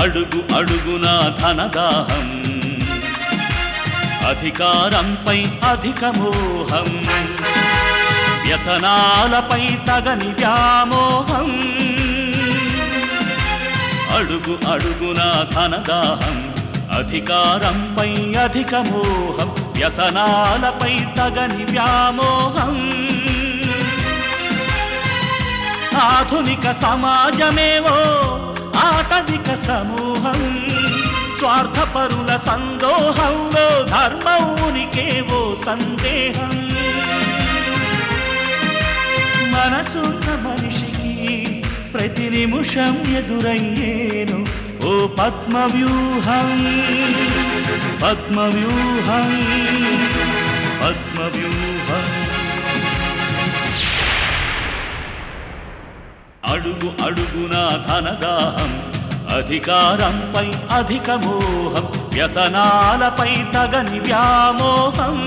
అడుగు అడుగున ధనదాహం అధికారంపై అధిక మోహం వ్యసనాలపై తగని వ్యామోహం అడుగు అడుగున ధనదాహం అధికారంపై అధిక మోహం వ్యసనాలపై తగని వ్యామోహం ఆధునిక సమాజమేవో ఆటవిక సమూహం స్వార్థపరుల సందోహంలో ధర్మం ఉనికేవో సందేహం మనసున్న మనిషికి ప్రతి నిమిషం ఎదురయ్యేను ఓ పద్మవ్యూహం పద్మవ్యూహం పద్మవ్యూహం అడుగు అడుగున ధనదాహం అధికారంపై అధిక మోహం వ్యసనాలపై తగని వ్యామోహం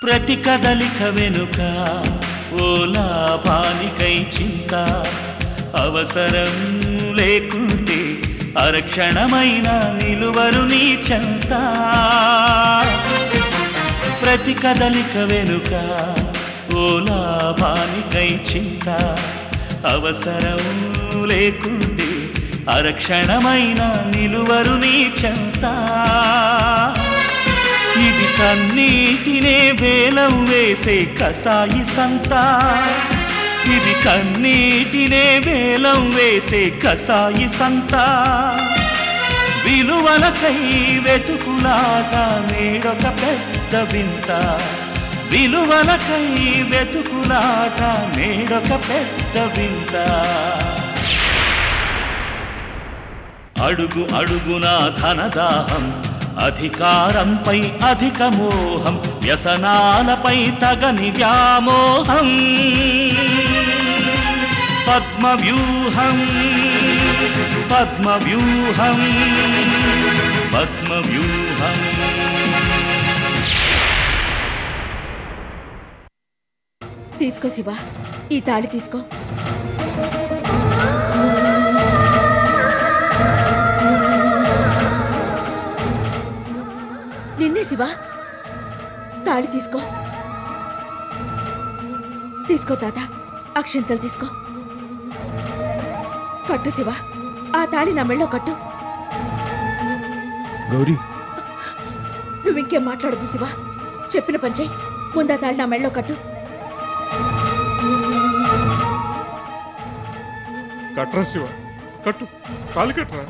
ప్రతి కదలిక వెనుక ఓ లాభానికై చింత అవసరం లేకుంటే అరక్షణమైన నిలువరు నీ చెంత ప్రతి కదలిక వెనుక ఓ లాభానికై చింత అవసరం లేకుంటే అరక్షణమైన నిలువరు నీ చెంత ఇది కన్నీటినే వేలం వేసే కసాయి సంత ఇది కన్నీటినే వేలం వేసే కసాయి సంత విలువలకై వెతుకులాట నేడొక పెద్ద వింత విలువలకై వెతుకులాట నేడొక పెద్ద వింత అడుగు అడుగున ధనదాహం అధికారంపై అధిక మోహం వ్యసనాలపై తగని వ్యామోహం పద్మవ్యూహం పద్మవ్యూహం పద్మవ్యూహం తీసుకో శివ ఈ తాళి తీసుకో నిన్నే శివ తాళి తీసుకో తీసుకో తాత అక్షంతలు తీసుకో కట్టు శివ ఆ తాళి నా మెళ్ళో కట్టు గౌరీ నువ్వింకేం మాట్లాడదు శివ చెప్పిన పంచే ముందా తాళి నా మెళ్ళో కట్టు కట్రా శివ కట్టు తాళి కట్రా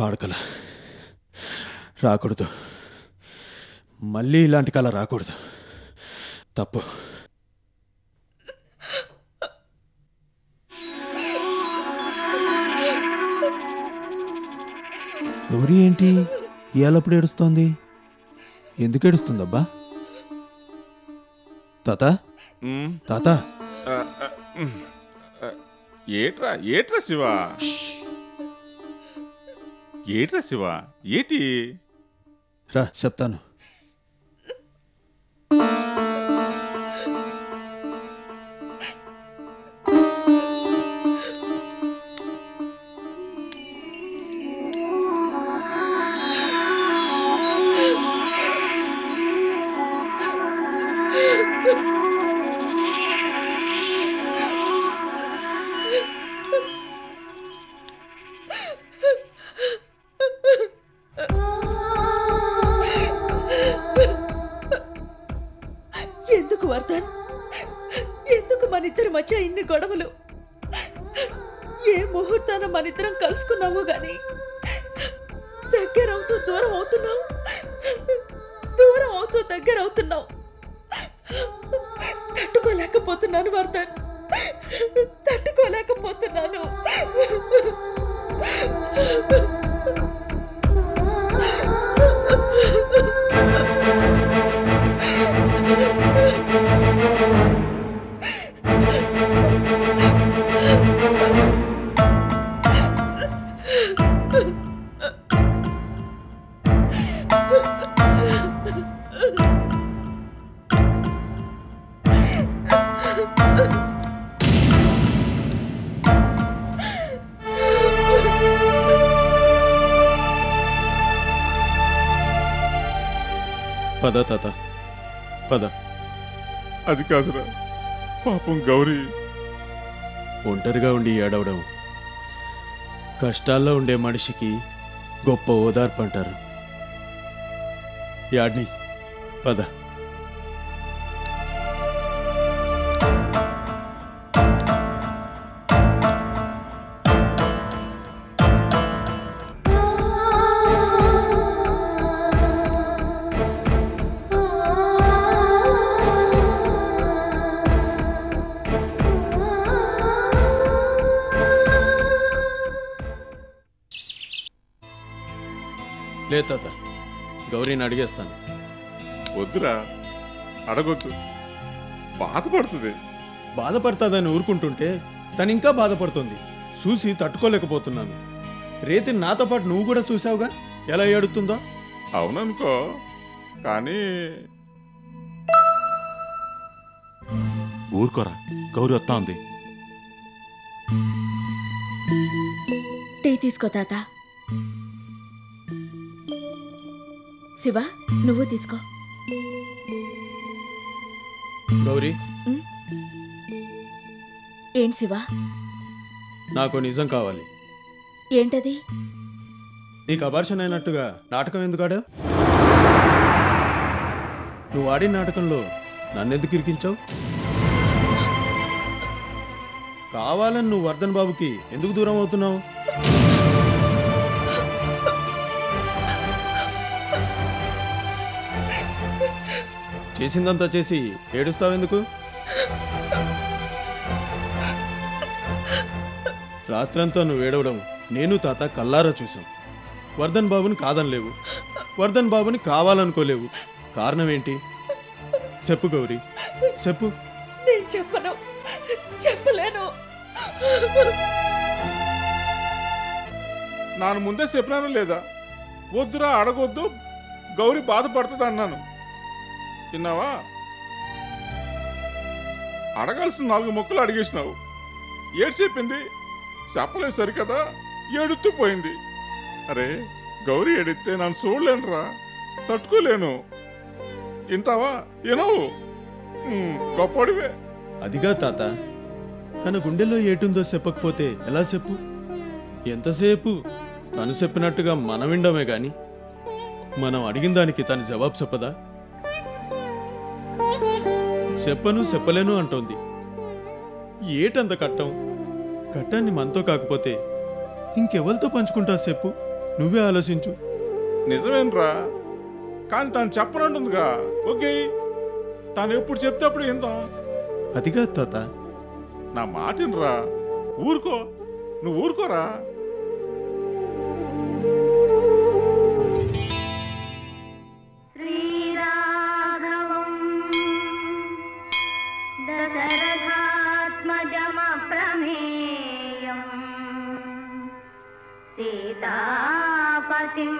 పాడకల రాకూడదు మళ్ళీ ఇలాంటి కళ రాకూడదు తప్పు గౌరీ ఏంటి ఇయాలప్పుడు ఏడుస్తోంది ఎందుకు ఏడుస్తుందబ్బా తాత తాత ఏట్రా ఏట్రా శివ ఏట్రా శివ ఏటి రా చెప్తాను. ఎందుకు వర్ధన్, ఎందుకు మన ఇద్దరి మధ్య ఇన్ని గొడవలు? ఏ ముహూర్తాన మన ఇద్దరం కలుసుకున్నావు గాని దగ్గరవుతూ దూరం అవుతున్నావు, దూరం అవుతూ దగ్గర అవుతున్నావు. తట్టుకోలేకపోతున్నాను వర్ధన్, తట్టుకోలేకపోతున్నాను. పద తాత పద. అది కాదురా, పాపం గౌరీ. ఒంటరిగా ఉండి ఏడవడం కష్టాల్లో ఉండే మనిషికి గొప్ప ఓదార్పు అంటారు. యాడ్ని పద. లే తాత, గౌరీని అడిగేస్తాను. వద్దురా, అడగొద్దు, బాధపడుతుంది. బాధపడుతుందని ఊరుకుంటుంటే తను ఇంకా బాధపడుతుంది. చూసి తట్టుకోలేకపోతున్నాను. రేతిని నాతో పాటు నువ్వు కూడా చూసావుగా ఎలా ఏడుతుందో. అవుననుకో, కానీ ఊరుకోరా, గౌరీ వస్తా ఉంది. టీ తీసుకో తాత. శివ, నువ్వు తీసుకో. గౌరీ, ఏంటి శివ? నాకు నిజం కావాలి. ఏంటది? నీకు అబార్షన్ అయినట్టుగా నాటకం ఎందుకు ఆడావు? నువ్వు ఆడిన నాటకంలో నన్నెందుకు ఇరికించావు? కావాలని నువ్వు వర్ధన్ బాబుకి ఎందుకు దూరం అవుతున్నావు? చేసిందంతా చేసి ఏడుస్తావెందుకు? రాత్రంతా నువ్వు ఏడవడం నేను తాత కల్లారా చూసాం. వర్ధన్ బాబుని కాదనలేవు, వర్ధన్ బాబుని కావాలనుకోలేవు. కారణం ఏంటి చెప్పు గౌరీ, చెప్పు. నేను చెప్పను, చెప్పలేను. నాను ముందే చెప్పినాను లేదా? వద్దురా, అడగొద్దు, గౌరీ బాధపడుతుంది అన్నాను. విన్నావా? అడగాల్సిన 4 మొక్కలు అడిగేసినావు. ఏడు చెప్పింది చెప్పలేదు సరికదా, ఏడుతూ పోయింది. అరే, గౌరీ ఏడితే నన్ను చూడలేనురా, తట్టుకోలేను. ఇంతావా ఏనవు? గొప్పడివే. అదిగా తాత, తన గుండెలో ఏటుందో చెప్పకపోతే ఎలా చెప్పు? ఎంతసేపు తను చెప్పినట్టుగా మనం వినడమే గాని మనం అడిగిన దానికి తను జవాబు చెప్పదా? చెప్పను చెప్పలేను అంటోంది. ఏటంత కట్టం? కట్టాన్ని మనతో కాకపోతే ఇంకెవరితో పంచుకుంటా చెప్పు? నువ్వే ఆలోచించు. నిజమేనరా, కానీ తను చెప్పనంటుందిగా. ఓకే, తను ఎప్పుడు చెప్తే అప్పుడు ఏందాం. అదిగా తాత, నా మాటినరా, ఊరుకో, నువ్వు ఊరుకోరా. సీతా వాసిం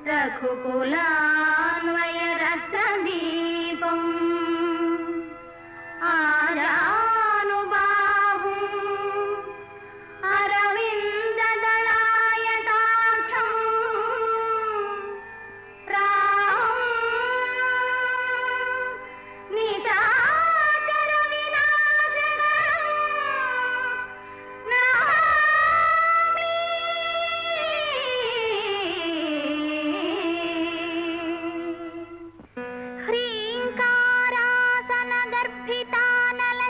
రఘుకులాన్వయరత్నదీపం ఆజానుబాహుం అరవిందదళాయతాక్షం రామం నిశాచర వినాశకరం నమామి.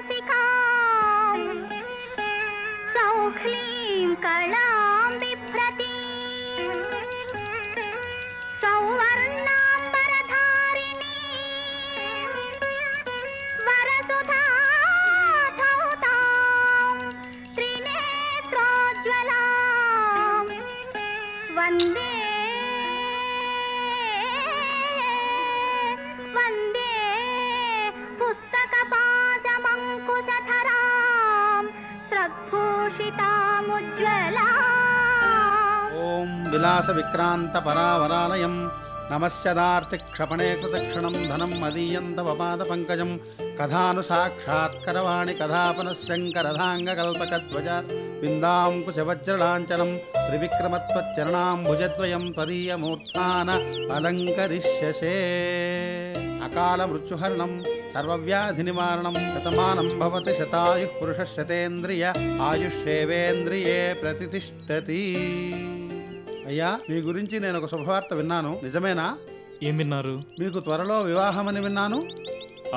హ్రీంకారాసనగర్భితానలసికాం సౌఖ్లీం కళాం బిభ్రతీం సౌవర్ణాంబరధారిణీం వరసుధాధౌతాం త్రినేత్రోజ్వలాం వందే వందే పుస్తకపాశమంకుశధరాం శ్రద్భూషితాముజ్వలాం. ఓం విలాస విక్రాంత పరావరాలయం నమశ్చదార్తిక్షపణే కృతక్షణం ధనం మదీయం తవ పాద పంకజం కథాను సాక్షాత్కరవాణి కథాపనశంకరధాంగకల్పకధ్వజ బిందాంకుశవజ్రలాంఛనం త్రివిక్రమత్వచ్చరణాంబుజద్వయం త్వదీయమూర్ధాన అలంకరిష్యసే. అకాల మృత్యుహరణం సర్వవ్యాధి నివారణం శతమానం భవతి శతాయుః పురుష శతేంద్రియ ఆయుష్యేవేంద్రియే ప్రతిష్ఠతి. అయ్యా, మీ గురించి నేను ఒక శుభవార్త విన్నాను, నిజమేనా? ఏం విన్నారు? మీకు త్వరలో వివాహమని విన్నాను.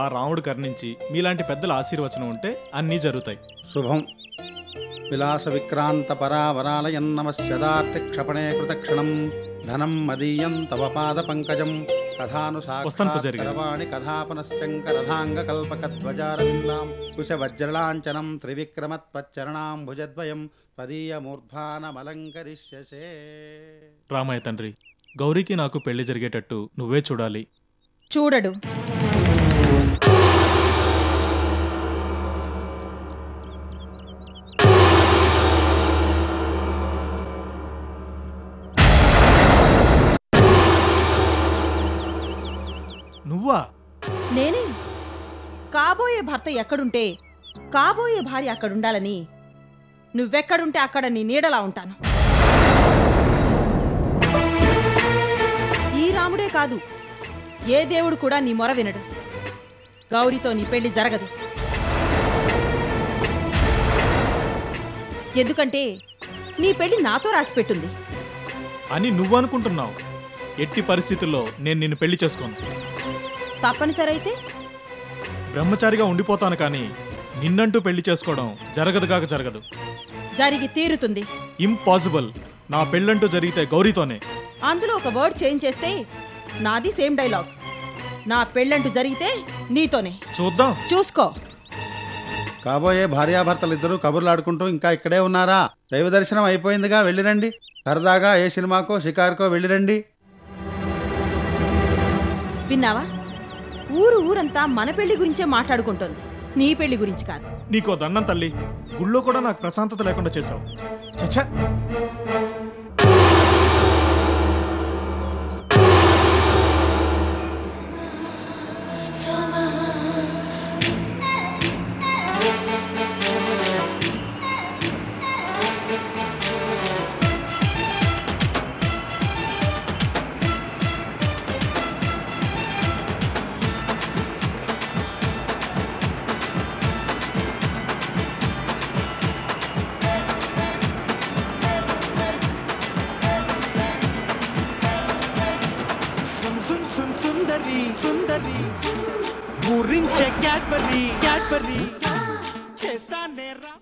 ఆ రాముడు కర్ణించి మీలాంటి పెద్దల ఆశీర్వచనం ఉంటే అన్నీ జరుగుతాయి. శుభం. విలాస విక్రాంత పరావరాలయం నమశ్చదార్తిక్షపణే కృతక్షణం ధనం మదీయం తవ పాద పంకజం కథాను సాక్షాత్కరవాణి కథాపనశంకరధాంగకల్పకధ్వజారవిందాం కుశవజ్రలాంఛనం త్రివిక్రమత్వచ్చరణాంబుజద్వయం త్వదీయమూర్ధానమలంకరిష్యసే. రామయ్య తండ్రి, గౌరీకి నాకు పెళ్లి జరిగేటట్టు నువ్వే చూడాలి. చూడడు. నువ్వా? నేనే. కాబోయే భర్త ఎక్కడుంటే కాబోయే భార్య అక్కడుండాలని, నువ్వెక్కడుంటే అక్కడ నీ నీడలా ఉంటాను. ఈ రాముడే కాదు, ఏ దేవుడు కూడా నీ మొర వినడు. గౌరితో నీ పెళ్లి జరగదు. ఎందుకంటే నీ పెళ్లి నాతో రాసిపెట్టుంది అని నువ్వనుకుంటున్నావు. ఎట్టి పరిస్థితుల్లో నేను నిన్ను పెళ్లి చేసుకోను. తప్పనిసరి అయితే బ్రహ్మచారిగా ఉండిపోతాను, కానీ నిన్నంటూ పెళ్లి చేసుకోవడం జరగదుగాక జరగదు. జరిగి తీరుతుంది. ఇంపాసిబుల్. నా పెళ్ళంటూ జరిగితే గౌరీతోనే. అందులో ఒక వర్డ్ చేంజ్ చేస్తే నాది సేమ్ డైలాగ్. నా పెళ్ళంటూ జరిగితే నీతోనే. చూద్దాం. చూసుకో. కాబోయే భార్యాభర్తలు ఇద్దరు కబుర్లాడుకుంటూ ఇంకా ఇక్కడే ఉన్నారా? దైవ దర్శనం అయిపోయిందిగా, వెళ్ళిరండి. సరదాగా ఏ సినిమాకో షికారుకో వెళ్ళిరండి. విన్నావా? ఊరంతా మన పెళ్లి గురించే మాట్లాడుకుంటోంది, నీ పెళ్లి గురించి కాదు. నీకో దండం తల్లి, గుళ్ళో కూడా నాకు ప్రశాంతత లేకుండా చేశావు. చచ్చా. గురించే క్యాడ్బరీ చేస్తానే రా.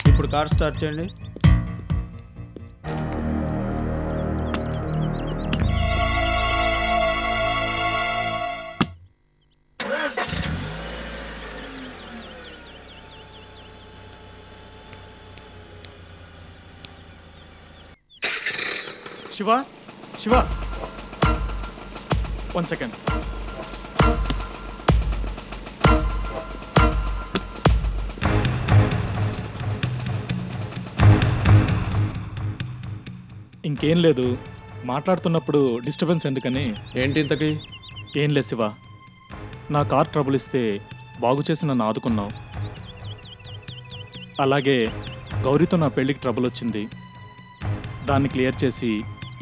ఇప్పుడు కార్ స్టార్ట్ చేయండి. శివ శివ 1 సెకండ్. ఇంకేం లేదు, మాట్లాడుతున్నప్పుడు డిస్టర్బెన్స్ ఎందుకని. ఏంటి ఇంతకీ? ఏం లేదు శివ, నా కార్ ట్రబుల్ ఇస్తే బాగు చేసి నన్ను ఆదుకున్నావు. అలాగే గౌరీతో నా పెళ్ళికి ట్రబుల్ వచ్చింది, దాన్ని క్లియర్ చేసి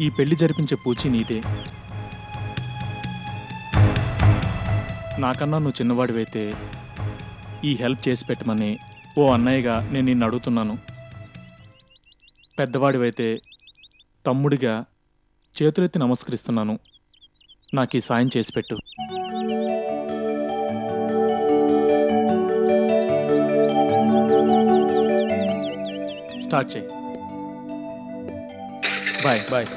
ఈ పెళ్లి జరిపించే పూచి నీదే. నాకన్నా నువ్వు చిన్నవాడివైతే ఈ హెల్ప్ చేసి పెట్టమని ఓ అన్నయ్యగా నేను నిన్ను అడుగుతున్నాను. పెద్దవాడివైతే తమ్ముడిగా చేతులెత్తి నమస్కరిస్తున్నాను, నాకు ఈ సాయం చేసి పెట్టు. స్టార్ట్ చేయి. Bye bye.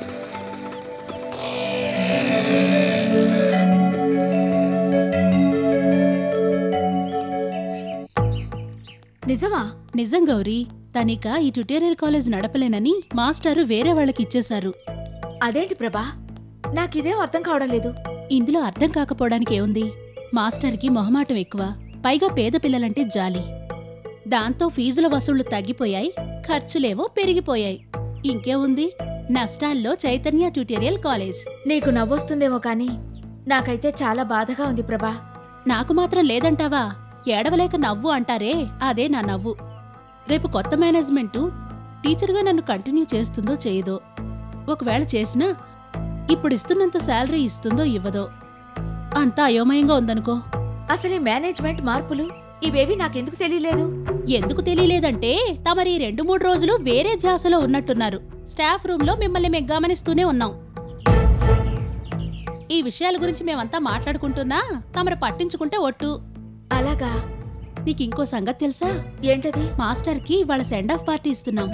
నిజమా? నిజం గౌరీ, తనిక ఈ ట్యుటోరియల్ కాలేజ్ నడపలేనని మాస్టారు వేరే వాళ్ళకి ఇచ్చేశారు. అదేంటి ప్రభా, నాకిదేం అర్థం కావడం లేదు. ఇందులో అర్థం కాకపోవడానికి ఏముంది? మాస్టర్కి మొహమాటం ఎక్కువ, పైగా పేద పిల్లలంటే జాలి. దాంతో ఫీజుల వసూళ్లు తగ్గిపోయాయి, ఖర్చులేవో పెరిగిపోయాయి. ఇంకేముంది, నష్టాల్లో చైతన్య ట్యుటోరియల్ కాలేజ్. నీకు నవ్వొస్తుందేమో కానీ నాకైతే చాలా బాధగా ఉంది ప్రభా. నాకు మాత్రం లేదంటావా? ఏడవలేక నవ్వు అంటారే, అదే నా నవ్వు. రేపు కొత్త మేనేజ్మెంటు టీచర్గా నన్ను కంటిన్యూ చేస్తుందో చేయదో. ఒకవేళ చేసినా ఇప్పుడు ఇస్తున్నంత శాలరీ ఇస్తుందో ఇవ్వదో. అంతా అయోమయంగా ఉందనుకో. అసలు ఈ మేనేజ్మెంట్ మార్పులు ఇవేవి నాకెందుకు తెలియలేదు? ఎందుకు తెలియలేదంటే తమరి 2-3 రోజులు వేరే ధ్యాసలో ఉన్నట్టున్నారు. స్టాఫ్ రూమ్ లో మిమ్మల్ని మేము గమనిస్తూనే ఉన్నాం. ఈ విషయాల గురించి మేమంతా మాట్లాడుకుంటున్నా తమరు పట్టించుకుంటే ఒట్టు. అలాగా? నీకింకో సంగతి తెలుసా? ఏంటది? మాస్టర్ కి వాళ్ళ సెండ్ ఆఫ్ పార్టీ ఇస్తున్నాం.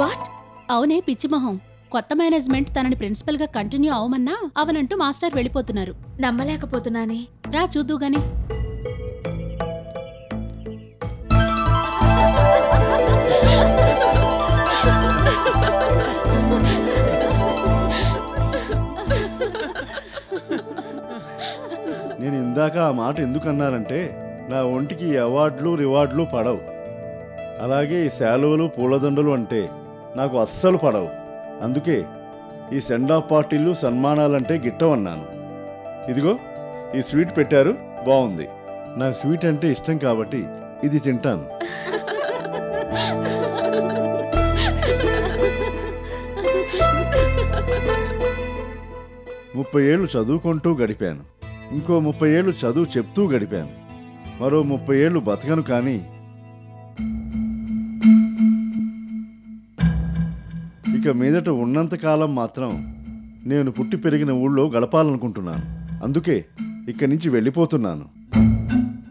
వాట్? అవునే పిచ్చిమొహం. కొత్త మేనేజ్మెంట్ తనని ప్రిన్సిపల్ గా కంటిన్యూ అవమన్నా అవనంటూ మాస్టర్ వెళ్ళిపోతున్నారు. నమ్మలేకపోతున్నానే. రా చూద్దు గాని. నేను ఇందాక ఆ మాట ఎందుకు అన్నానంటే, నా ఒంటికి ఈ అవార్డులు రివార్డులు పడవు. అలాగే ఈ శాలువలు పూలదండలు అంటే నాకు అస్సలు పడవు. అందుకే ఈ సెండ్ ఆఫ్ పార్టీలు సన్మానాలంటే గిట్టవన్నాను. ఇదిగో ఈ స్వీట్ పెట్టారు, బాగుంది. నాకు స్వీట్ అంటే ఇష్టం కాబట్టి ఇది తింటాను. ముప్పై ఏళ్ళు చదువుకుంటూ గడిపాను. ఇంకో 30 ఏళ్ళు చదువు చెప్తూ గడిపాను. మరో 30 ఏళ్ళు బతకను. కానీ ఇక మీదట ఉన్నంతకాలం మాత్రం నేను పుట్టి పెరిగిన ఊళ్ళో గడపాలనుకుంటున్నాను. అందుకే ఇక్కడి నుంచి వెళ్ళిపోతున్నాను.